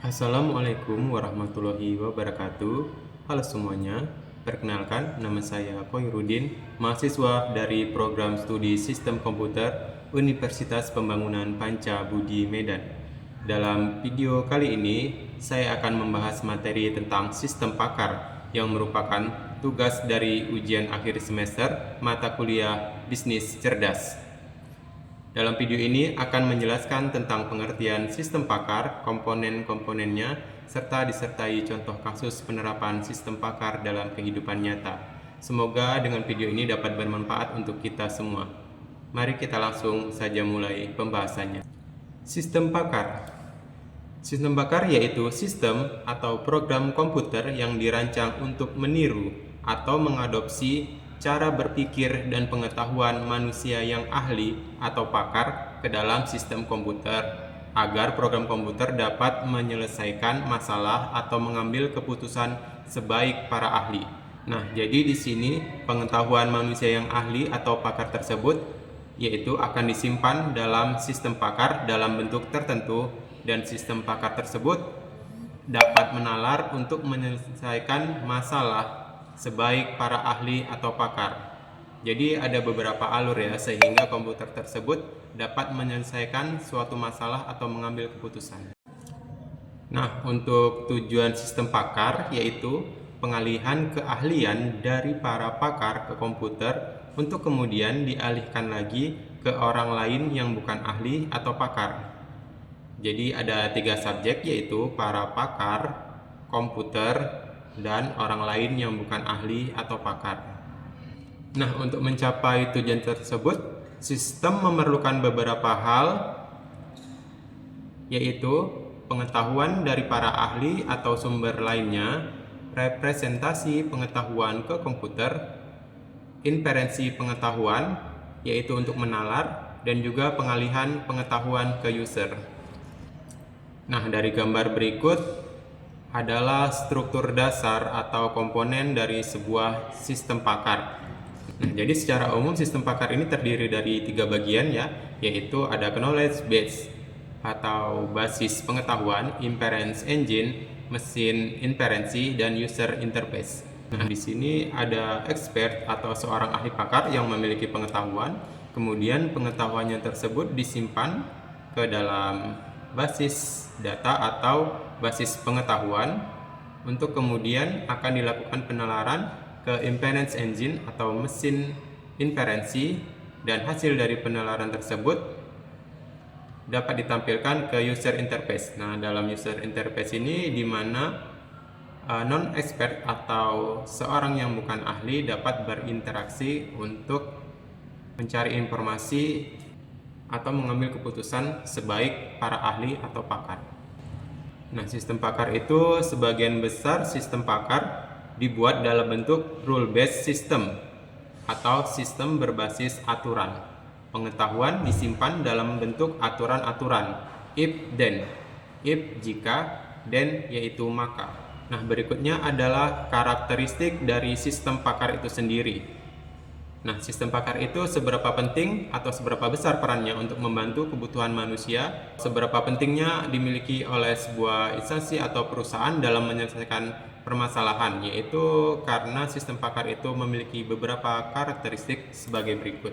Assalamualaikum warahmatullahi wabarakatuh. Halo semuanya, perkenalkan nama saya Koirudin, mahasiswa dari program studi Sistem Komputer Universitas Pembangunan Panca Budi Medan. Dalam video kali ini, saya akan membahas materi tentang sistem pakar yang merupakan tugas dari ujian akhir semester mata kuliah Bisnis Cerdas. Dalam video ini akan menjelaskan tentang pengertian sistem pakar, komponen-komponennya, serta disertai contoh kasus penerapan sistem pakar dalam kehidupan nyata. Semoga dengan video ini dapat bermanfaat untuk kita semua. Mari kita langsung saja mulai pembahasannya. Sistem pakar. Sistem pakar yaitu sistem atau program komputer yang dirancang untuk meniru atau mengadopsi cara berpikir dan pengetahuan manusia yang ahli atau pakar ke dalam sistem komputer agar program komputer dapat menyelesaikan masalah atau mengambil keputusan sebaik para ahli. Nah, jadi di sini pengetahuan manusia yang ahli atau pakar tersebut yaitu akan disimpan dalam sistem pakar dalam bentuk tertentu dan sistem pakar tersebut dapat menalar untuk menyelesaikan masalah sebaik para ahli atau pakar. Jadi ada beberapa alur ya, sehingga komputer tersebut dapat menyelesaikan suatu masalah atau mengambil keputusan. Nah, untuk tujuan sistem pakar yaitu pengalihan keahlian dari para pakar ke komputer untuk kemudian dialihkan lagi ke orang lain yang bukan ahli atau pakar. Jadi ada 3 subjek yaitu para pakar, komputer, dan orang lain yang bukan ahli atau pakar. Nah, untuk mencapai tujuan tersebut, sistem memerlukan beberapa hal, yaitu pengetahuan dari para ahli atau sumber lainnya, representasi pengetahuan ke komputer, inferensi pengetahuan, yaitu untuk menalar, dan juga pengalihan pengetahuan ke user. Nah, dari gambar berikut adalah struktur dasar atau komponen dari sebuah sistem pakar. Nah, jadi secara umum sistem pakar ini terdiri dari 3 bagian ya, yaitu ada knowledge base atau basis pengetahuan, inference engine, mesin inferensi, dan user interface. Nah, di sini ada expert atau seorang ahli pakar yang memiliki pengetahuan, kemudian pengetahuannya tersebut disimpan ke dalam basis data atau basis pengetahuan untuk kemudian akan dilakukan penalaran ke inference engine atau mesin inferensi, dan hasil dari penalaran tersebut dapat ditampilkan ke user interface. Nah, dalam user interface ini di mana non-expert atau seorang yang bukan ahli dapat berinteraksi untuk mencari informasi atau mengambil keputusan sebaik para ahli atau pakar. Nah, sistem pakar itu sebagian besar sistem pakar dibuat dalam bentuk rule-based system atau sistem berbasis aturan. Pengetahuan disimpan dalam bentuk aturan-aturan, if then, if jika, then yaitu maka. Nah, berikutnya adalah karakteristik dari sistem pakar itu sendiri. Nah, sistem pakar itu seberapa penting atau seberapa besar perannya untuk membantu kebutuhan manusia, seberapa pentingnya dimiliki oleh sebuah instansi atau perusahaan dalam menyelesaikan permasalahan, yaitu karena sistem pakar itu memiliki beberapa karakteristik sebagai berikut.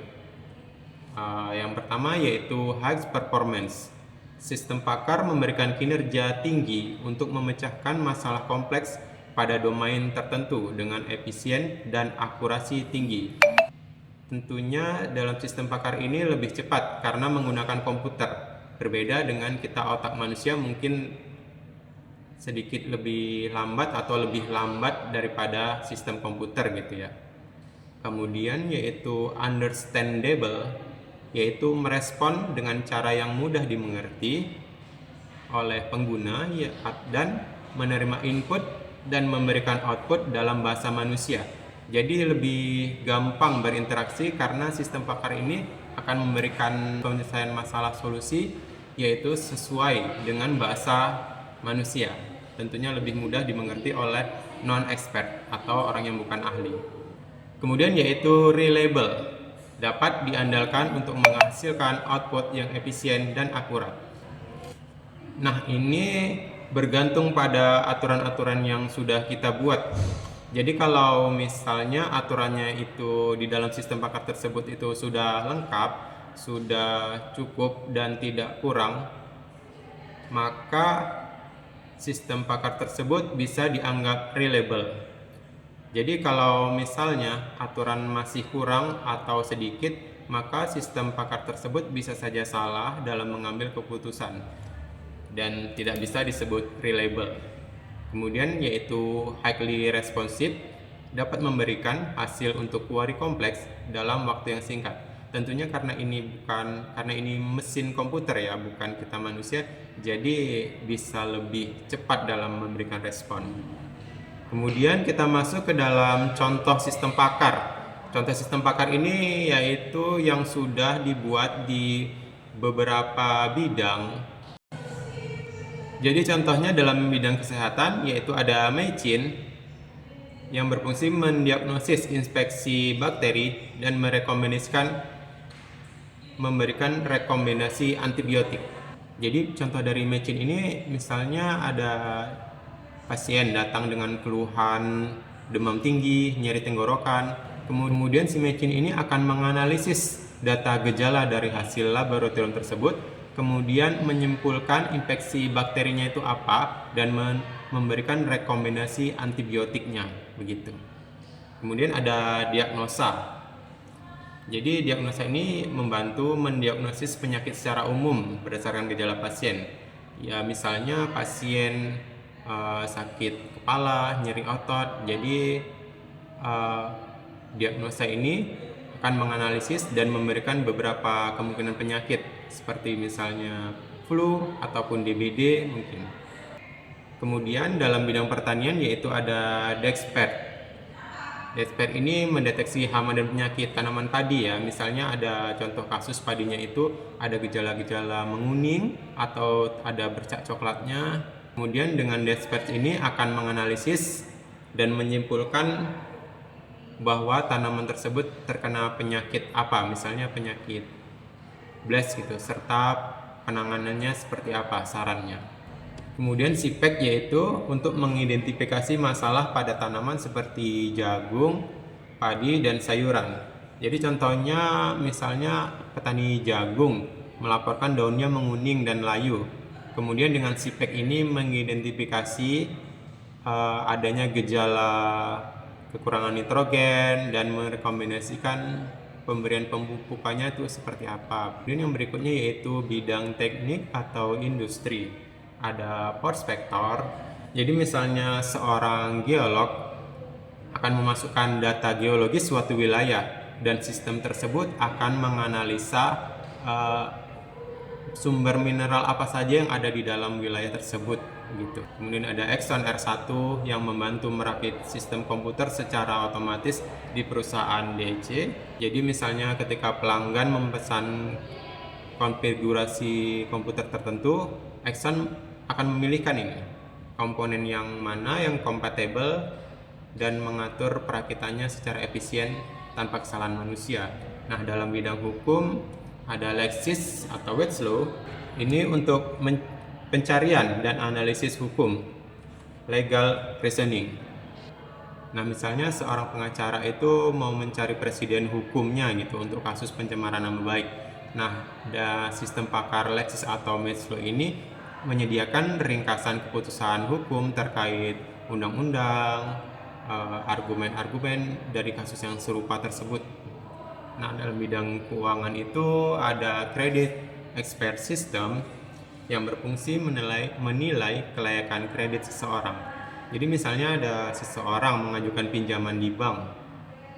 Yang pertama yaitu high performance. Sistem pakar memberikan kinerja tinggi untuk memecahkan masalah kompleks pada domain tertentu dengan efisien dan akurasi tinggi. Tentunya dalam sistem pakar ini lebih cepat karena menggunakan komputer. Berbeda dengan kita otak manusia mungkin sedikit lebih lambat atau lebih lambat daripada sistem komputer gitu ya. Kemudian yaitu understandable, yaitu merespon dengan cara yang mudah dimengerti oleh pengguna ya, dan menerima input dan memberikan output dalam bahasa manusia. Jadi lebih gampang berinteraksi karena sistem pakar ini akan memberikan penyelesaian masalah solusi yaitu sesuai dengan bahasa manusia. Tentunya lebih mudah dimengerti oleh non-expert atau orang yang bukan ahli. Kemudian yaitu reliable, dapat diandalkan untuk menghasilkan output yang efisien dan akurat. Nah, ini bergantung pada aturan-aturan yang sudah kita buat. Jadi kalau misalnya aturannya itu di dalam sistem pakar tersebut itu sudah lengkap, sudah cukup dan tidak kurang, maka sistem pakar tersebut bisa dianggap reliable. Jadi kalau misalnya aturan masih kurang atau sedikit, maka sistem pakar tersebut bisa saja salah dalam mengambil keputusan dan tidak bisa disebut reliable. Kemudian yaitu highly responsive, dapat memberikan hasil untuk query kompleks dalam waktu yang singkat. Tentunya karena ini mesin komputer ya, bukan kita manusia, jadi bisa lebih cepat dalam memberikan respon. Kemudian kita masuk ke dalam contoh sistem pakar. Contoh sistem pakar ini yaitu yang sudah dibuat di beberapa bidang. Jadi contohnya dalam bidang kesehatan yaitu ada Meichin yang berfungsi mendiagnosis inspeksi bakteri dan memberikan rekomendasi antibiotik. Jadi contoh dari Meichin ini misalnya ada pasien datang dengan keluhan demam tinggi, nyeri tenggorokan. Kemudian si Meichin ini akan menganalisis data gejala dari hasil laboratorium tersebut, kemudian menyimpulkan infeksi bakterinya itu apa dan memberikan rekomendasi antibiotiknya begitu. Kemudian ada diagnosa. Jadi diagnosa ini membantu mendiagnosis penyakit secara umum berdasarkan gejala pasien. Ya misalnya pasien sakit kepala, nyeri otot. Jadi diagnosa ini akan menganalisis dan memberikan beberapa kemungkinan penyakit seperti misalnya flu ataupun DBD mungkin. Kemudian dalam bidang pertanian yaitu ada Dexpert. Dexpert ini mendeteksi hama dan penyakit tanaman padi ya. Misalnya ada contoh kasus padinya itu ada gejala-gejala menguning atau ada bercak coklatnya. Kemudian dengan Dexpert ini akan menganalisis dan menyimpulkan bahwa tanaman tersebut terkena penyakit apa, misalnya penyakit blast gitu, serta penanganannya seperti apa sarannya. Kemudian SIPEC yaitu untuk mengidentifikasi masalah pada tanaman seperti jagung, padi, dan sayuran. Jadi contohnya misalnya petani jagung melaporkan daunnya menguning dan layu. Kemudian dengan SIPEC ini mengidentifikasi adanya gejala kekurangan nitrogen dan merekomendasikan pemberian pemupukannya itu seperti apa. Kemudian yang berikutnya yaitu bidang teknik atau industri. Ada prospektor. Jadi misalnya seorang geolog akan memasukkan data geologis suatu wilayah dan sistem tersebut akan menganalisa sumber mineral apa saja yang ada di dalam wilayah tersebut gitu. Kemudian ada Exxon R1 yang membantu merakit sistem komputer secara otomatis di perusahaan DC. Jadi misalnya ketika pelanggan memesan konfigurasi komputer tertentu, Exxon akan memilihkan ini komponen yang mana yang kompatibel dan mengatur perakitannya secara efisien tanpa kesalahan manusia. Nah, dalam bidang hukum ada Lexis atau Westlaw. Ini untuk pencarian dan analisis hukum, legal reasoning. Nah, misalnya seorang pengacara itu mau mencari presiden hukumnya gitu untuk kasus pencemaran nama baik. Nah, sistem pakar Lexis atau Westlaw ini menyediakan ringkasan keputusan hukum terkait undang-undang, argumen-argumen dari kasus yang serupa tersebut. Nah, dalam bidang keuangan itu ada credit expert system yang berfungsi menilai kelayakan kredit seseorang. Jadi misalnya ada seseorang mengajukan pinjaman di bank.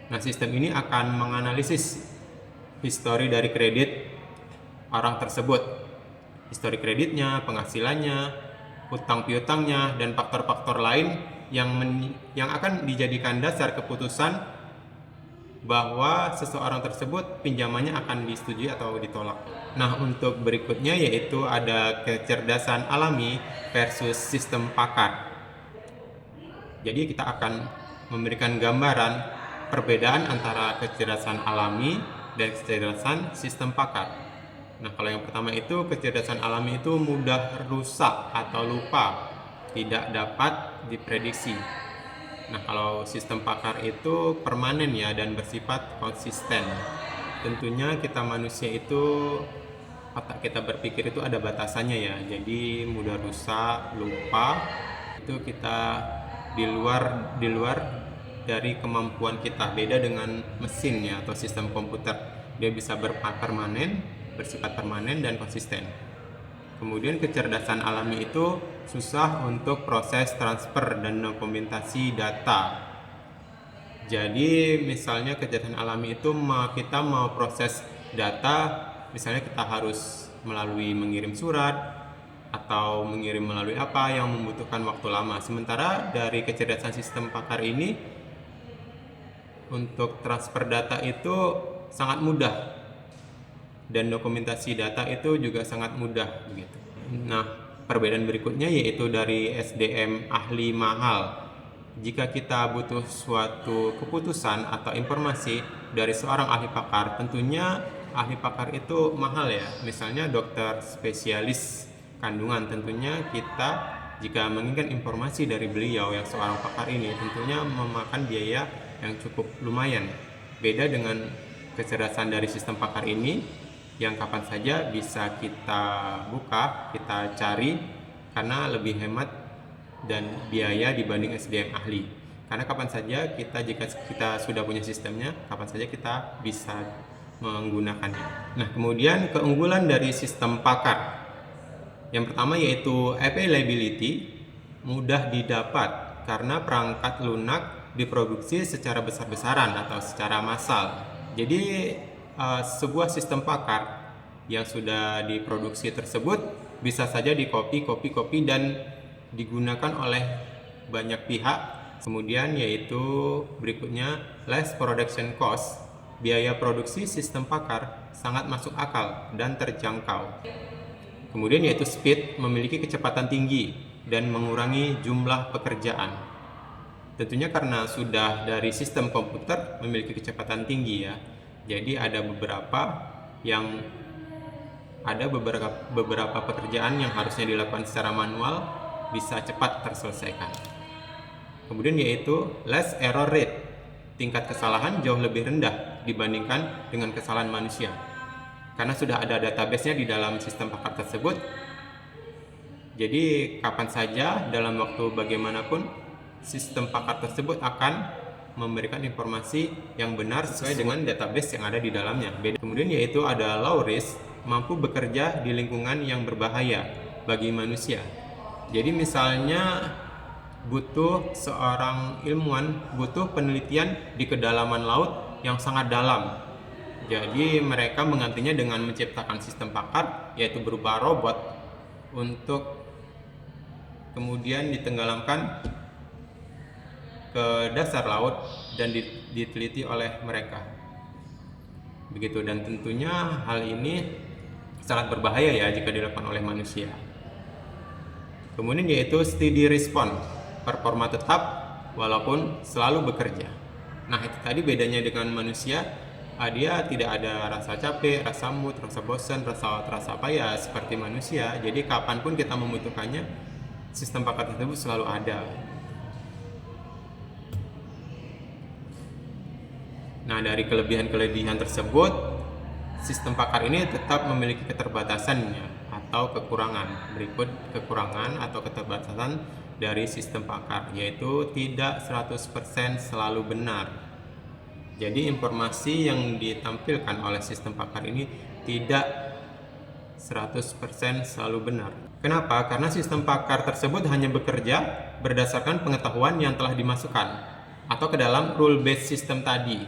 Nah, sistem ini akan menganalisis histori dari kredit orang tersebut. Histori kreditnya, penghasilannya, hutang piutangnya, dan faktor-faktor lain yang akan dijadikan dasar keputusan bahwa seseorang tersebut pinjamannya akan disetujui atau ditolak. Nah, untuk berikutnya yaitu ada kecerdasan alami versus sistem pakar. Jadi kita akan memberikan gambaran perbedaan antara kecerdasan alami dan kecerdasan sistem pakar. Nah, kalau yang pertama itu kecerdasan alami itu mudah rusak atau lupa. tidak dapat diprediksi. Nah, kalau sistem pakar itu permanen ya dan bersifat konsisten. Tentunya kita manusia itu, otak kita berpikir itu ada batasannya ya. Jadi mudah rusak, lupa. Itu kita di luar dari kemampuan kita. Beda dengan mesin ya atau sistem komputer. Dia bisa bersifat permanen dan konsisten. Kemudian kecerdasan alami itu susah untuk proses transfer dan dokumentasi data. Jadi misalnya kecerdasan alami itu kita mau proses data, misalnya kita harus melalui mengirim surat atau mengirim melalui apa yang membutuhkan waktu lama. Sementara dari kecerdasan sistem pakar ini untuk transfer data itu sangat mudah. Dan dokumentasi data itu juga sangat mudah begitu. Nah, perbedaan berikutnya yaitu dari SDM ahli mahal. Jika kita butuh suatu keputusan atau informasi dari seorang ahli pakar, tentunya ahli pakar itu mahal ya. Misalnya dokter spesialis kandungan, tentunya kita jika menginginkan informasi dari beliau yang seorang pakar ini tentunya memakan biaya yang cukup lumayan. Beda dengan kecerdasan dari sistem pakar ini yang kapan saja bisa kita buka, kita cari karena lebih hemat dan biaya dibanding SDM ahli. Karena kapan saja jika kita sudah punya sistemnya, kapan saja kita bisa menggunakannya. Nah, kemudian keunggulan dari sistem pakar. Yang pertama yaitu availability, mudah didapat karena perangkat lunak diproduksi secara besar-besaran atau secara massal. Jadi sebuah sistem pakar yang sudah diproduksi tersebut bisa saja dikopi dan digunakan oleh banyak pihak. Kemudian yaitu berikutnya less production cost, biaya produksi sistem pakar sangat masuk akal dan terjangkau. Kemudian yaitu speed, memiliki kecepatan tinggi dan mengurangi jumlah pekerjaan. Tentunya karena sudah dari sistem komputer memiliki kecepatan tinggi ya. Jadi ada beberapa pekerjaan yang harusnya dilakukan secara manual bisa cepat terselesaikan. Kemudian yaitu less error rate, tingkat kesalahan jauh lebih rendah dibandingkan dengan kesalahan manusia. Karena sudah ada database-nya di dalam sistem pakar tersebut. Jadi kapan saja dalam waktu bagaimanapun sistem pakar tersebut akan memberikan informasi yang benar sesuai dengan database yang ada di dalamnya. Kemudian yaitu ada low risk, mampu bekerja di lingkungan yang berbahaya bagi manusia. Jadi misalnya seorang ilmuwan butuh penelitian di kedalaman laut yang sangat dalam. Jadi mereka menggantinya dengan menciptakan sistem pakar yaitu berupa robot untuk kemudian ditenggelamkan ke dasar laut dan diteliti oleh mereka. Begitu, dan tentunya hal ini sangat berbahaya ya jika dilakukan oleh manusia. Kemudian yaitu steady response, performa tetap walaupun selalu bekerja. Nah, itu tadi bedanya dengan manusia. Dia tidak ada rasa capek, rasa mood, rasa bosan, rasa apa ya seperti manusia. Jadi kapanpun kita membutuhkannya, sistem pakar tersebut selalu ada. Nah, dari kelebihan-kelebihan tersebut, sistem pakar ini tetap memiliki keterbatasannya atau kekurangan. Berikut kekurangan atau keterbatasan dari sistem pakar, yaitu tidak 100% selalu benar. Jadi informasi yang ditampilkan oleh sistem pakar ini tidak 100% selalu benar. Kenapa? Karena sistem pakar tersebut hanya bekerja berdasarkan pengetahuan yang telah dimasukkan atau ke dalam rule-based system tadi.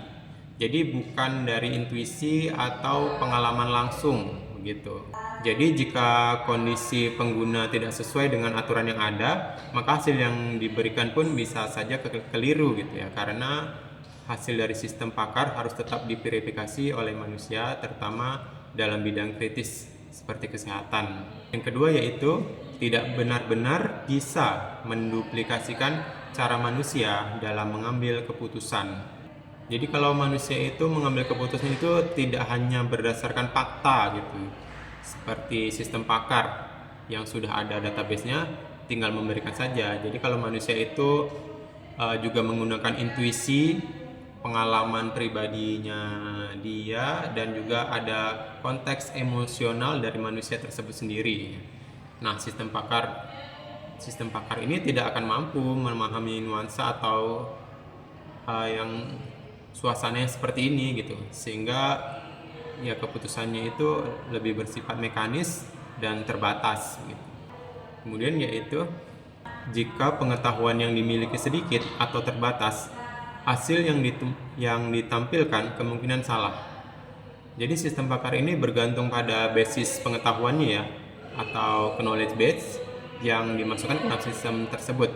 Jadi bukan dari intuisi atau pengalaman langsung begitu. Jadi jika kondisi pengguna tidak sesuai dengan aturan yang ada, maka hasil yang diberikan pun bisa saja keliru gitu ya. Karena hasil dari sistem pakar harus tetap diverifikasi oleh manusia, terutama dalam bidang kritis seperti kesehatan. Yang kedua yaitu tidak benar-benar bisa menduplikasikan cara manusia dalam mengambil keputusan. Jadi kalau manusia itu mengambil keputusan itu tidak hanya berdasarkan fakta gitu, seperti sistem pakar yang sudah ada database-nya, tinggal memberikan saja. Jadi kalau manusia itu juga menggunakan intuisi, pengalaman pribadinya dia, dan juga ada konteks emosional dari manusia tersebut sendiri. Nah, sistem pakar ini tidak akan mampu memahami nuansa atau yang suasananya seperti ini gitu, sehingga ya keputusannya itu lebih bersifat mekanis dan terbatas gitu. Kemudian yaitu jika pengetahuan yang dimiliki sedikit atau terbatas, hasil yang ditampilkan kemungkinan salah. Jadi sistem pakar ini bergantung pada basis pengetahuannya ya, atau knowledge base yang dimasukkan ke dalam sistem tersebut.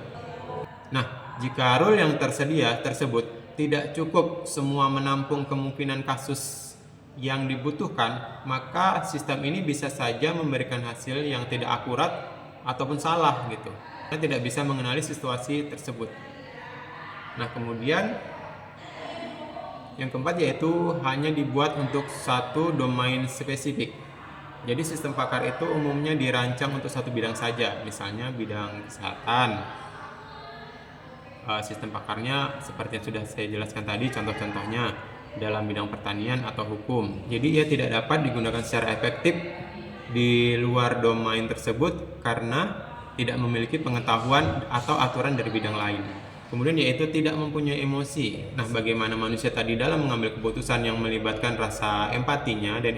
Nah, jika rule yang tersedia tersebut tidak cukup semua menampung kemungkinan kasus yang dibutuhkan, maka sistem ini bisa saja memberikan hasil yang tidak akurat ataupun salah gitu. Kita tidak bisa mengenali situasi tersebut. Nah, kemudian yang keempat yaitu hanya dibuat untuk satu domain spesifik. Jadi sistem pakar itu umumnya dirancang untuk satu bidang saja, misalnya bidang kesehatan. Sistem pakarnya seperti yang sudah saya jelaskan tadi, contoh-contohnya dalam bidang pertanian atau hukum. Jadi ia tidak dapat digunakan secara efektif di luar domain tersebut karena tidak memiliki pengetahuan atau aturan dari bidang lain. Kemudian yaitu tidak mempunyai emosi. Nah, bagaimana manusia tadi dalam mengambil keputusan yang melibatkan rasa empatinya dan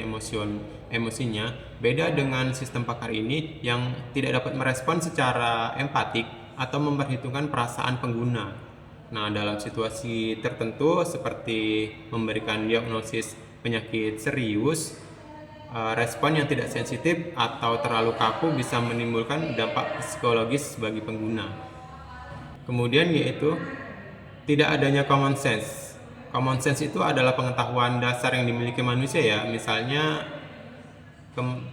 emosinya, beda dengan sistem pakar ini yang tidak dapat merespon secara empatik atau memperhitungkan perasaan pengguna. Nah, dalam situasi tertentu seperti memberikan diagnosis penyakit serius, respon yang tidak sensitif atau terlalu kaku bisa menimbulkan dampak psikologis bagi pengguna. Kemudian yaitu tidak adanya common sense. Common sense itu adalah pengetahuan dasar yang dimiliki manusia ya, misalnya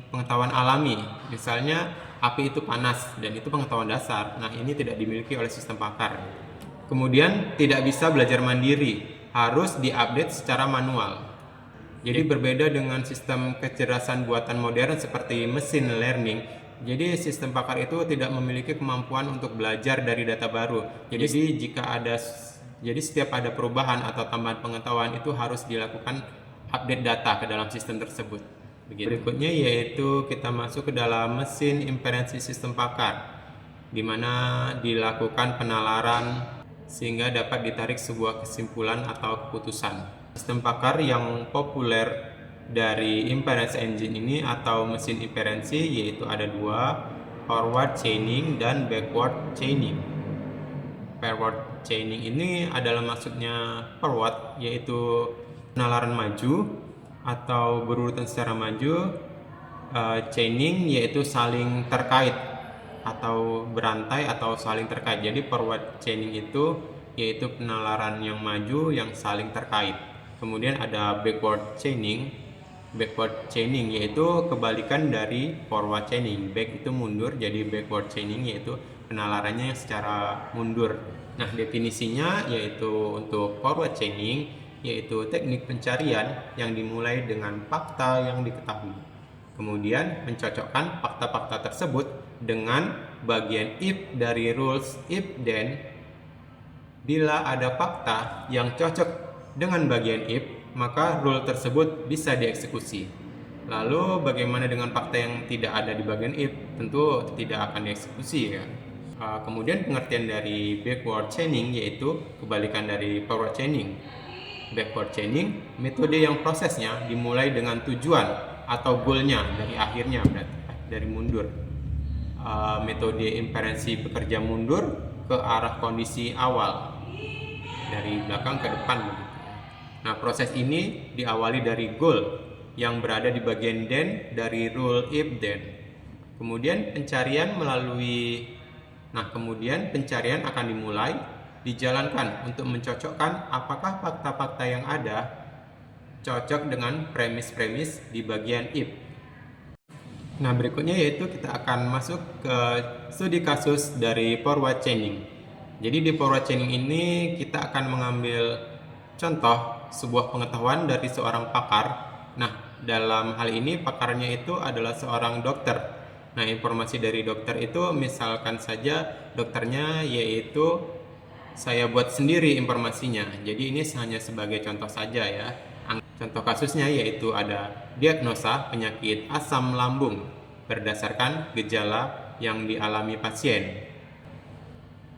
pengetahuan alami, misalnya api itu panas, dan itu pengetahuan dasar. Nah, ini tidak dimiliki oleh sistem pakar. Kemudian tidak bisa belajar mandiri, harus diupdate secara manual. Jadi berbeda dengan sistem kecerdasan buatan modern seperti machine learning. Jadi sistem pakar itu tidak memiliki kemampuan untuk belajar dari data baru. Jadi setiap ada perubahan atau tambahan pengetahuan itu harus dilakukan update data ke dalam sistem tersebut. Begitu. Berikutnya yaitu kita masuk ke dalam mesin inferensi sistem pakar, di mana dilakukan penalaran sehingga dapat ditarik sebuah kesimpulan atau keputusan. Sistem pakar yang populer dari inference engine ini atau mesin inferensi yaitu ada dua, forward chaining dan backward chaining. Forward chaining ini adalah maksudnya forward, yaitu penalaran maju atau berurutan secara maju. Chaining yaitu saling terkait atau berantai atau saling terkait. Jadi forward chaining itu yaitu penalaran yang maju yang saling terkait. Kemudian ada backward chaining. Backward chaining yaitu kebalikan dari forward chaining. Back itu mundur, jadi backward chaining yaitu penalarannya secara mundur. Nah, definisinya yaitu untuk forward chaining yaitu teknik pencarian yang dimulai dengan fakta yang diketahui. Kemudian mencocokkan fakta-fakta tersebut dengan bagian if dari rules if then. Bila ada fakta yang cocok dengan bagian if, maka rule tersebut bisa dieksekusi. Lalu bagaimana dengan fakta yang tidak ada di bagian if? Tentu tidak akan dieksekusi ya. Kemudian pengertian dari backward chaining yaitu kebalikan dari forward chaining. Backward chaining, metode yang prosesnya dimulai dengan tujuan atau goalnya dari akhirnya, berarti dari mundur. Metode inferensi bekerja mundur ke arah kondisi awal, dari belakang ke depan begitu. Nah, proses ini diawali dari goal yang berada di bagian then dari rule if then. Kemudian pencarian akan dimulai, dijalankan untuk mencocokkan apakah fakta-fakta yang ada cocok dengan premis-premis di bagian if. Nah, berikutnya yaitu kita akan masuk ke studi kasus dari forward chaining. Jadi di forward chaining ini kita akan mengambil contoh sebuah pengetahuan dari seorang pakar. Nah, dalam hal ini pakarnya itu adalah seorang dokter Nah, informasi dari dokter itu misalkan saja dokternya yaitu saya buat sendiri informasinya. Jadi ini hanya sebagai contoh saja ya. Contoh kasusnya yaitu ada diagnosa penyakit asam lambung berdasarkan gejala yang dialami pasien.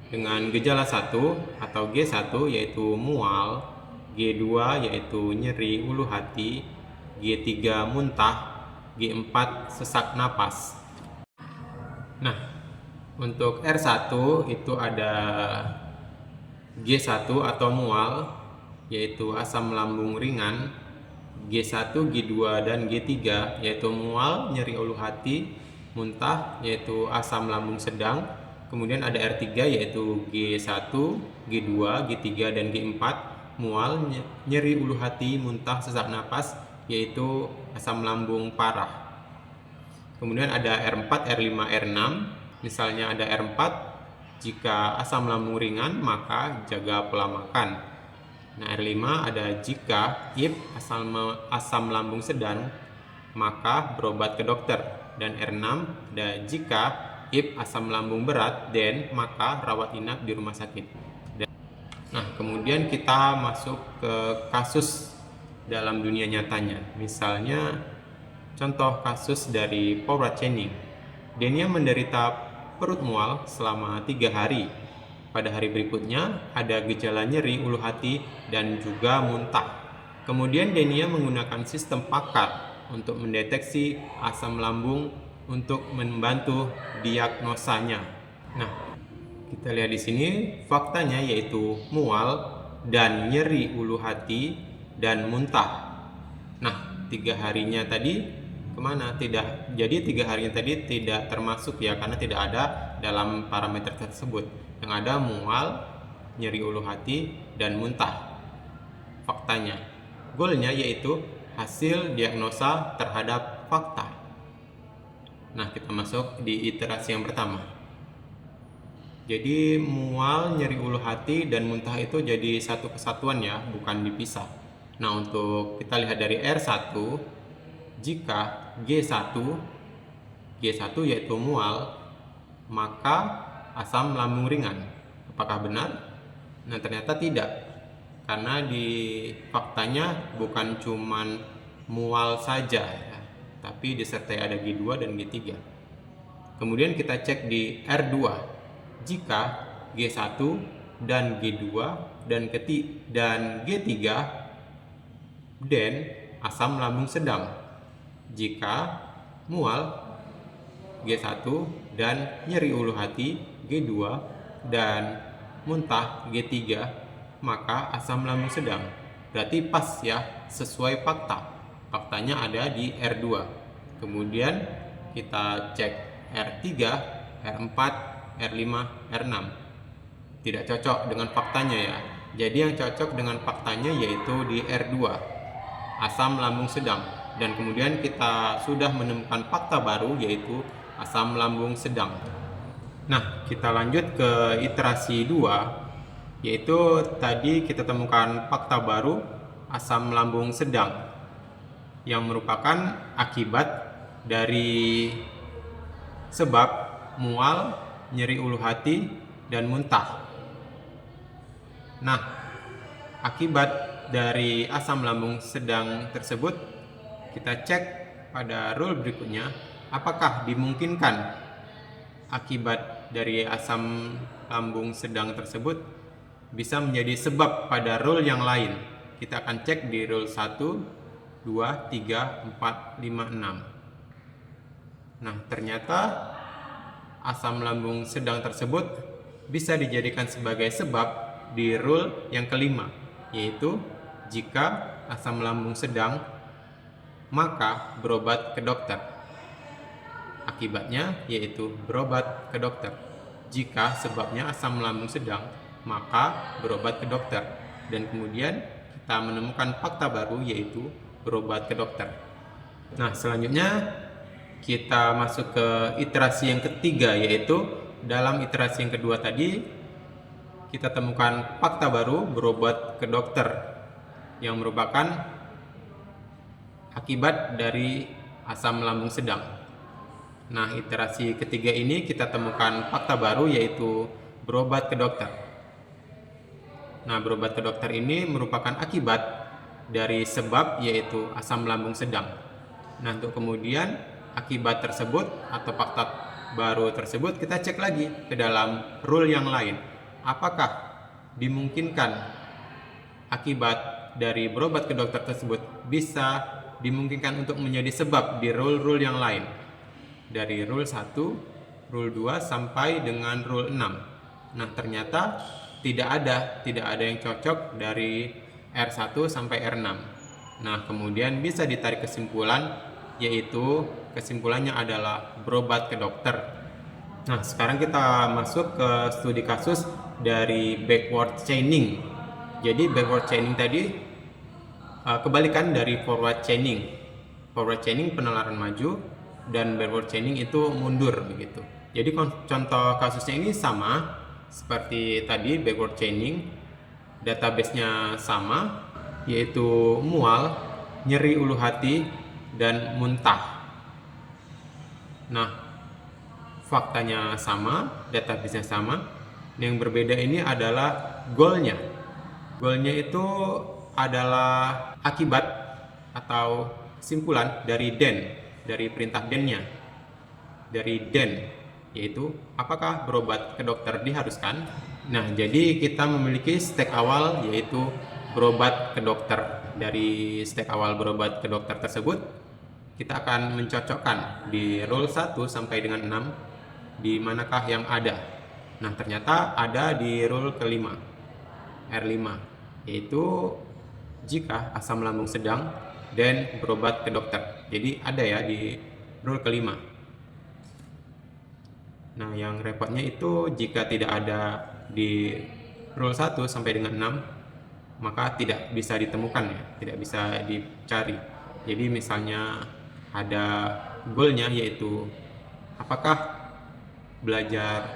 Dengan gejala 1 atau G1 yaitu mual, G2 yaitu nyeri ulu hati, G3 muntah, G4 sesak napas. Nah, untuk R1 itu ada G1 atau mual yaitu asam lambung ringan, G1, G2 dan G3 yaitu mual, nyeri ulu hati, muntah yaitu asam lambung sedang. Kemudian ada R3 yaitu G1, G2, G3 dan G4 mual, nyeri ulu hati, muntah, sesak napas yaitu asam lambung parah. Kemudian ada R4, R5, R6. Misalnya ada R4, jika asam lambung ringan maka jaga pola makan. Nah, R5 ada jika asam lambung sedang maka berobat ke dokter. Dan R6 ada jika asam lambung berat dan maka rawat inap di rumah sakit. Nah, kemudian kita masuk ke kasus dalam dunia nyatanya. Misalnya contoh kasus dari Paula Channing. Denia menderita perut mual selama 3 hari. Pada hari berikutnya ada gejala nyeri ulu hati dan juga muntah. Kemudian Denia menggunakan sistem PACAR untuk mendeteksi asam lambung untuk membantu diagnosanya. Nah, kita lihat di sini faktanya yaitu mual dan nyeri ulu hati dan muntah. Nah, 3 harinya tadi kemana? Tidak. Jadi 3 harinya tadi tidak termasuk ya, karena tidak ada dalam parameter tersebut. Yang ada mual, nyeri ulu hati, dan muntah. Faktanya. Goalnya yaitu hasil diagnosa terhadap fakta. Nah, kita masuk di iterasi yang pertama. Jadi mual, nyeri ulu hati, dan muntah itu jadi satu kesatuan ya, bukan dipisah. Nah, untuk kita lihat dari R1, jika G1 yaitu mual, maka asam lambung ringan. Apakah benar? Nah, ternyata tidak. Karena di faktanya bukan cuman mual saja ya, tapi disertai ada G2 dan G3. Kemudian kita cek di R2. Jika G1 dan G2 dan G3 dan asam lambung sedang. Jika mual G1 dan nyeri ulu hati G2 dan muntah G3, maka asam lambung sedang. Berarti pas ya, sesuai fakta. Faktanya ada di R2. Kemudian kita cek R3, R4, R5, R6. Tidak cocok dengan faktanya ya. Jadi yang cocok dengan faktanya yaitu di R2, asam lambung sedang. Dan kemudian kita sudah menemukan fakta baru yaitu asam lambung sedang. Nah, kita lanjut ke iterasi 2, yaitu tadi kita temukan fakta baru asam lambung sedang yang merupakan akibat dari sebab mual, nyeri ulu hati, dan muntah. Nah, akibat dari asam lambung sedang tersebut kita cek pada rule berikutnya, apakah dimungkinkan akibat dari asam lambung sedang tersebut bisa menjadi sebab pada rule yang lain. Kita akan cek di rule 1, 2, 3, 4, 5, 6. Nah, ternyata asam lambung sedang tersebut bisa dijadikan sebagai sebab di rule yang kelima, yaitu jika asam lambung sedang maka berobat ke dokter. Akibatnya yaitu berobat ke dokter. Jika sebabnya asam lambung sedang, maka berobat ke dokter. Dan kemudian kita menemukan fakta baru yaitu berobat ke dokter. Nah, selanjutnya kita masuk ke iterasi yang ketiga, yaitu dalam iterasi yang kedua tadi kita temukan fakta baru berobat ke dokter yang merupakan akibat dari asam lambung sedang. Nah, iterasi ketiga ini kita temukan fakta baru, yaitu berobat ke dokter. Nah, berobat ke dokter ini merupakan akibat dari sebab, yaitu asam lambung sedang. Nah, untuk kemudian akibat tersebut atau fakta baru tersebut kita cek lagi ke dalam rule yang lain. Apakah dimungkinkan akibat dari berobat ke dokter tersebut bisa dimungkinkan untuk menjadi sebab di rule-rule yang lain, dari rule 1, rule 2 sampai dengan rule 6. Nah, ternyata tidak ada yang cocok dari R1 sampai R6. Nah, kemudian bisa ditarik kesimpulan, yaitu kesimpulannya adalah berobat ke dokter. Nah, sekarang kita masuk ke studi kasus dari backward chaining. Jadi backward chaining tadi kebalikan dari forward chaining. Forward chaining penelaran maju, dan backward chaining itu mundur begitu. Jadi contoh kasusnya ini sama seperti tadi backward chaining, database-nya sama, yaitu mual, nyeri ulu hati, dan muntah. Nah, faktanya sama, database-nya sama. Yang berbeda ini adalah goalnya. Goalnya itu adalah akibat atau kesimpulan dari DEN, dari perintah DEN-nya, dari DEN, yaitu apakah berobat ke dokter diharuskan. Nah, jadi kita memiliki step awal, yaitu berobat ke dokter. Dari step awal berobat ke dokter tersebut, kita akan mencocokkan di rule 1 sampai dengan 6 di manakah yang ada. Nah, ternyata ada di rule kelima, R5, yaitu jika asam lambung sedang dan berobat ke dokter. Jadi ada ya di rule kelima. Nah, yang repotnya itu jika tidak ada di rule 1 sampai dengan 6, maka tidak bisa ditemukan ya, tidak bisa dicari. Jadi misalnya ada goalnya, yaitu apakah belajar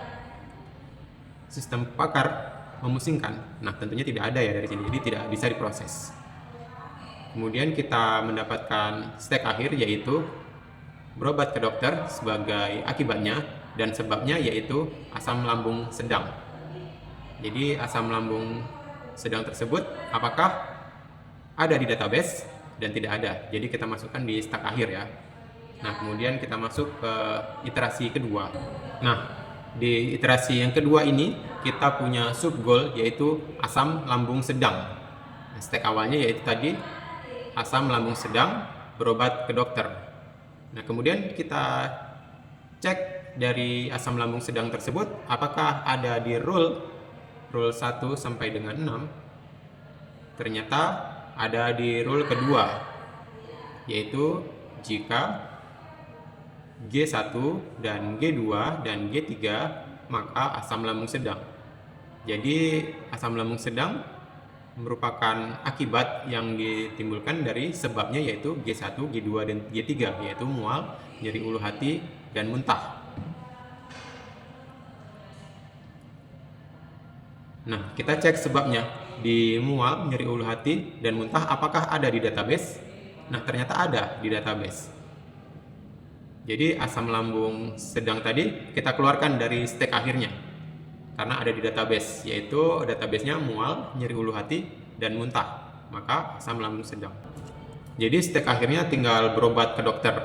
sistem pakar memusingkan. Nah, tentunya tidak ada ya dari sini, jadi tidak bisa diproses. Kemudian kita mendapatkan step akhir, yaitu berobat ke dokter sebagai akibatnya, dan sebabnya yaitu asam lambung sedang. Jadi asam lambung sedang tersebut apakah ada di database, dan tidak ada. Jadi kita masukkan di step akhir ya. Nah, kemudian kita masuk ke iterasi kedua. Nah, di iterasi yang kedua ini kita punya sub goal, yaitu asam lambung sedang. Nah, step awalnya yaitu tadi asam lambung sedang, berobat ke dokter. Nah, kemudian kita cek dari asam lambung sedang tersebut apakah ada di rule 1 sampai dengan 6. Ternyata ada di rule kedua, yaitu jika G1 dan G2 dan G3 maka asam lambung sedang. Jadi asam lambung sedang merupakan akibat yang ditimbulkan dari sebabnya, yaitu G1, G2, dan G3, yaitu mual, nyeri ulu hati, dan muntah. Nah, kita cek sebabnya di mual, nyeri ulu hati, dan muntah apakah ada di database. Nah, ternyata ada di database. Jadi asam lambung sedang tadi kita keluarkan dari step akhirnya karena ada di database, yaitu databasenya mual, nyeri ulu hati, dan muntah, maka asam lambung sedang. Jadi step akhirnya tinggal berobat ke dokter.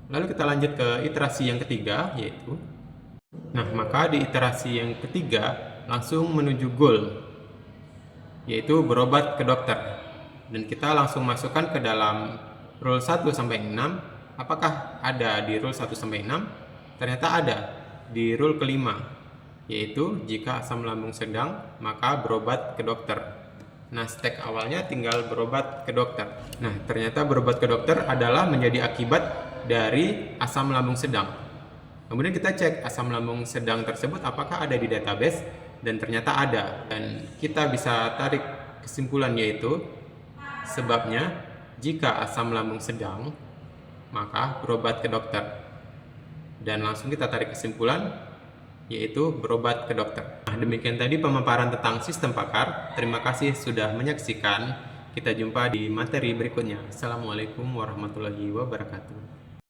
Lalu kita lanjut ke iterasi yang ketiga, yaitu maka di iterasi yang ketiga langsung menuju goal, yaitu berobat ke dokter. Dan kita langsung masukkan ke dalam rule 1 sampai 6. Apakah ada di rule 1 sampai 6? Ternyata ada di rule kelima, yaitu jika asam lambung sedang maka berobat ke dokter. Nah, step awalnya tinggal berobat ke dokter. Nah, ternyata berobat ke dokter adalah menjadi akibat dari asam lambung sedang. Kemudian kita cek asam lambung sedang tersebut apakah ada di database, dan ternyata ada. Dan kita bisa tarik kesimpulan, yaitu sebabnya jika asam lambung sedang maka berobat ke dokter. Dan langsung kita tarik kesimpulan, yaitu berobat ke dokter. Nah, demikian tadi pemaparan tentang sistem pakar. Terima kasih sudah menyaksikan. Kita jumpa di materi berikutnya. Assalamualaikum warahmatullahi wabarakatuh.